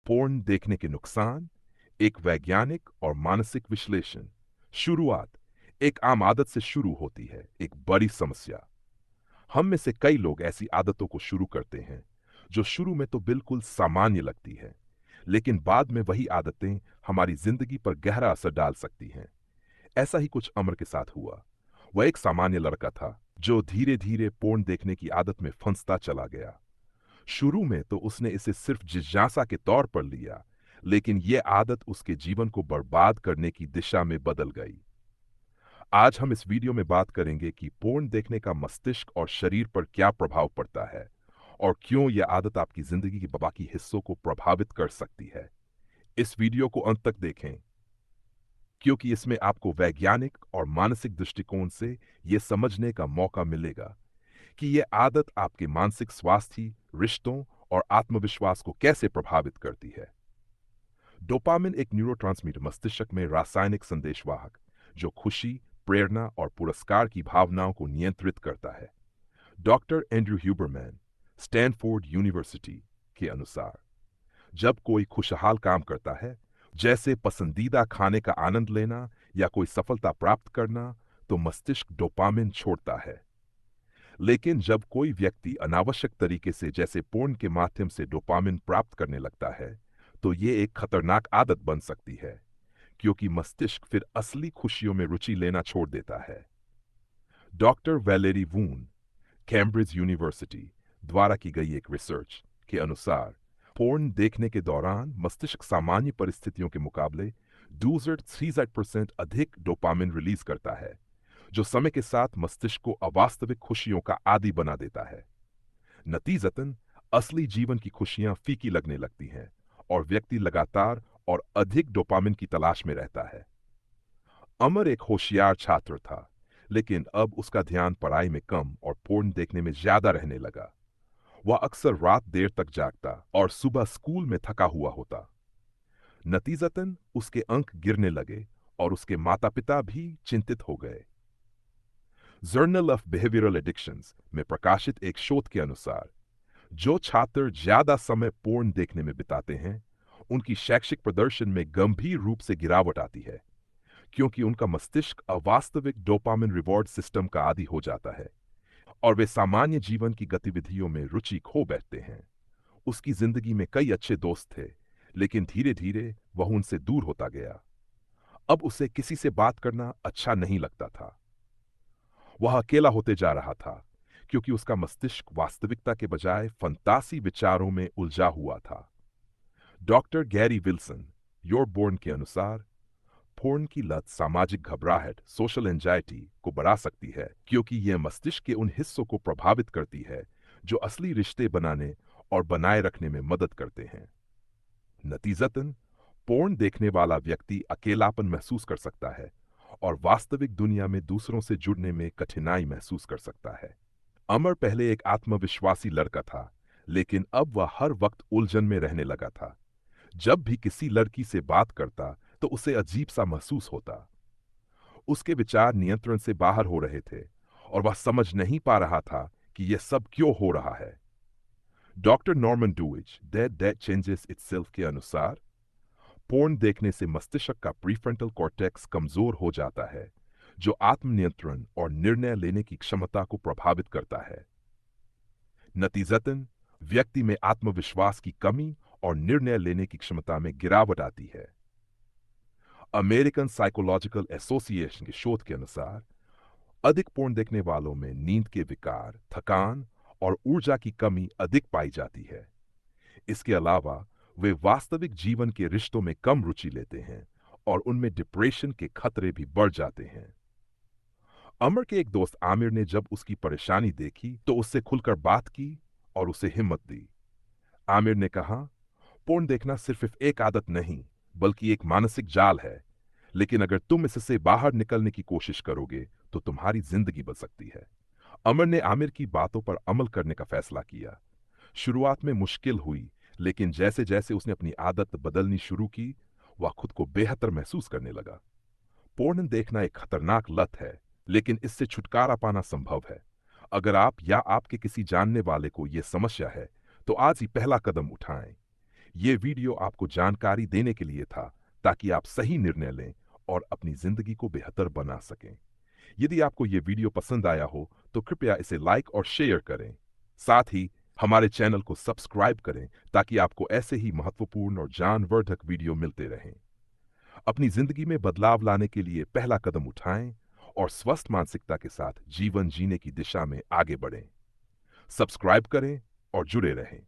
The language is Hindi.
पोर्न देखने के नुकसान, एक वैज्ञानिक और मानसिक विश्लेषण। शुरुआत एक आम आदत से शुरू होती है, एक बड़ी समस्या। हम में से कई लोग ऐसी आदतों को शुरू करते हैं जो शुरू में तो बिल्कुल सामान्य लगती है, लेकिन बाद में वही आदतें हमारी जिंदगी पर गहरा असर डाल सकती हैं। ऐसा ही कुछ अमर के साथ हुआ। वह एक सामान्य लड़का था जो धीरे धीरे पोर्न देखने की आदत में फंसता चला गया। शुरू में तो उसने इसे सिर्फ जिज्ञासा के तौर पर लिया, लेकिन यह आदत उसके जीवन को बर्बाद करने की दिशा में बदल गई। आज हम इस वीडियो में बात करेंगे कि पोर्न देखने का मस्तिष्क और शरीर पर क्या प्रभाव पड़ता है और क्यों यह आदत आपकी जिंदगी के बाकी हिस्सों को प्रभावित कर सकती है। इस वीडियो को अंत तक देखें, क्योंकि इसमें आपको वैज्ञानिक और मानसिक दृष्टिकोण से यह समझने का मौका मिलेगा कि यह आदत आपके मानसिक स्वास्थ्य, रिश्तों और आत्मविश्वास को कैसे प्रभावित करती है। डोपामिन एक न्यूरोट्रांसमीटर मस्तिष्क में रासायनिक संदेशवाहक जो खुशी, प्रेरणा और पुरस्कार की भावनाओं को नियंत्रित करता है। Doctor Andrew Huberman, Stanford university के अनुसार, जब कोई खुशहाल काम करता है, जैसे पसंदीदा खाने का आनंद लेना या कोई सफलता प्राप्त करना, तो मस्तिष्क डोपामिन छोड़ता है। लेकिन जब कोई व्यक्ति अनावश्यक तरीके से जैसे पोर्न के माध्यम से डोपामिन प्राप्त करने लगता है, तो ये एक खतरनाक आदत बन सकती है, क्योंकि मस्तिष्क फिर असली खुशियों में रुचि लेना छोड़ देता है। डॉक्टर वैलेरी वून, कैम्ब्रिज यूनिवर्सिटी द्वारा की गई एक रिसर्च के अनुसार, पोर्न देखने के दौरान मस्तिष्क सामान्य परिस्थितियों के मुकाबले 2 से 3% अधिक डोपामिन रिलीज करता है, जो समय के साथ मस्तिष्क को अवास्तविक खुशियों का आदी बना देता है। नतीजतन असली जीवन की खुशियां फीकी लगने लगती हैं और व्यक्ति लगातार और अधिक डोपामिन की तलाश में रहता है। अमर एक होशियार छात्र था, लेकिन अब उसका ध्यान पढ़ाई में कम और पोर्न देखने में ज्यादा रहने लगा। वह अक्सर रात देर तक जागता और सुबह स्कूल में थका हुआ होता। नतीजतन उसके अंक गिरने लगे और उसके माता पिता भी चिंतित हो गए। जर्नल ऑफ बिहेवियरल एडिक्शंस में प्रकाशित एक शोध के अनुसार, जो छात्र ज्यादा समय पोर्न देखने में बिताते हैं, उनकी शैक्षिक प्रदर्शन में गंभीर रूप से गिरावट आती है, क्योंकि उनका मस्तिष्क अवास्तविक डोपामिन रिवॉर्ड सिस्टम का आदी हो जाता है और वे सामान्य जीवन की गतिविधियों में रुचि खो बैठते हैं। उसकी जिंदगी में कई अच्छे दोस्त थे, लेकिन धीरे धीरे वह उनसे दूर होता गया। अब उसे किसी से बात करना अच्छा नहीं लगता था। वह अकेला होते जा रहा था, क्योंकि उसका मस्तिष्क वास्तविकता के बजाय फंतासी विचारों में उलझा हुआ था। डॉक्टर गैरी विल्सन, योरबोर्न के अनुसार, पोर्न की लत सामाजिक घबराहट, सोशल एंजाइटी को बढ़ा सकती है, क्योंकि यह मस्तिष्क के उन हिस्सों को प्रभावित करती है जो असली रिश्ते बनाने और बनाए रखने में मदद करते हैं। नतीजतन पोर्न देखने वाला व्यक्ति अकेलापन महसूस कर सकता है और वास्तविक दुनिया में दूसरों से जुड़ने में कठिनाई महसूस कर सकता है। अमर पहले एक आत्मविश्वासी लड़का था, लेकिन अब वह हर वक्त उलझन में रहने लगा था। जब भी किसी लड़की से बात करता, तो उसे अजीब सा महसूस होता। उसके विचार नियंत्रण से बाहर हो रहे थे और वह समझ नहीं पा रहा था कि यह सब क्यों हो रहा है। Doctor Norman Doidge, that that changes itself के अनुसार, पोर्न देखने से मस्तिष्क का प्रीफ्रंटल कॉर्टेक्स कमजोर हो जाता है, जो आत्मनियंत्रण और निर्णय लेने की क्षमता को प्रभावित करता है। नतीजतन व्यक्ति में आत्मविश्वास की कमी और निर्णय लेने की क्षमता में गिरावट आती है। अमेरिकन साइकोलॉजिकल एसोसिएशन के शोध के अनुसार, अधिक पोर्न देखने वालों में नींद के विकार, थकान और ऊर्जा की कमी अधिक पाई जाती है। इसके अलावा वे वास्तविक जीवन के रिश्तों में कम रुचि लेते हैं और उनमें डिप्रेशन के खतरे भी बढ़ जाते हैं। अमर के एक दोस्त आमिर ने जब उसकी परेशानी देखी, तो उससे खुलकर बात की और उसे हिम्मत दी। आमिर ने कहा, पोर्न देखना सिर्फ एक आदत नहीं, बल्कि एक मानसिक जाल है, लेकिन अगर तुम इससे बाहर निकलने की कोशिश करोगे, तो तुम्हारी जिंदगी बच सकती है। अमर ने आमिर की बातों पर अमल करने का फैसला किया। शुरुआत में मुश्किल हुई, लेकिन जैसे जैसे उसने अपनी आदत बदलनी शुरू की, वह खुद को बेहतर महसूस करने लगा। पोर्न देखना एक खतरनाक लत है, लेकिन इससे छुटकारा पाना संभव है। अगर आप या आपके किसी जानने वाले को यह समस्या है, तो आज ही पहला कदम उठाएं। ये वीडियो आपको जानकारी देने के लिए था ताकि आप सही निर्णय लें और अपनी जिंदगी को बेहतर बना सकें। यदि आपको ये वीडियो पसंद आया हो तो कृपया इसे लाइक और शेयर करें। साथ ही हमारे चैनल को सब्सक्राइब करें ताकि आपको ऐसे ही महत्वपूर्ण और ज्ञानवर्धक वीडियो मिलते रहें। अपनी जिंदगी में बदलाव लाने के लिए पहला कदम उठाएं और स्वस्थ मानसिकता के साथ जीवन जीने की दिशा में आगे बढ़ें। सब्सक्राइब करें और जुड़े रहें।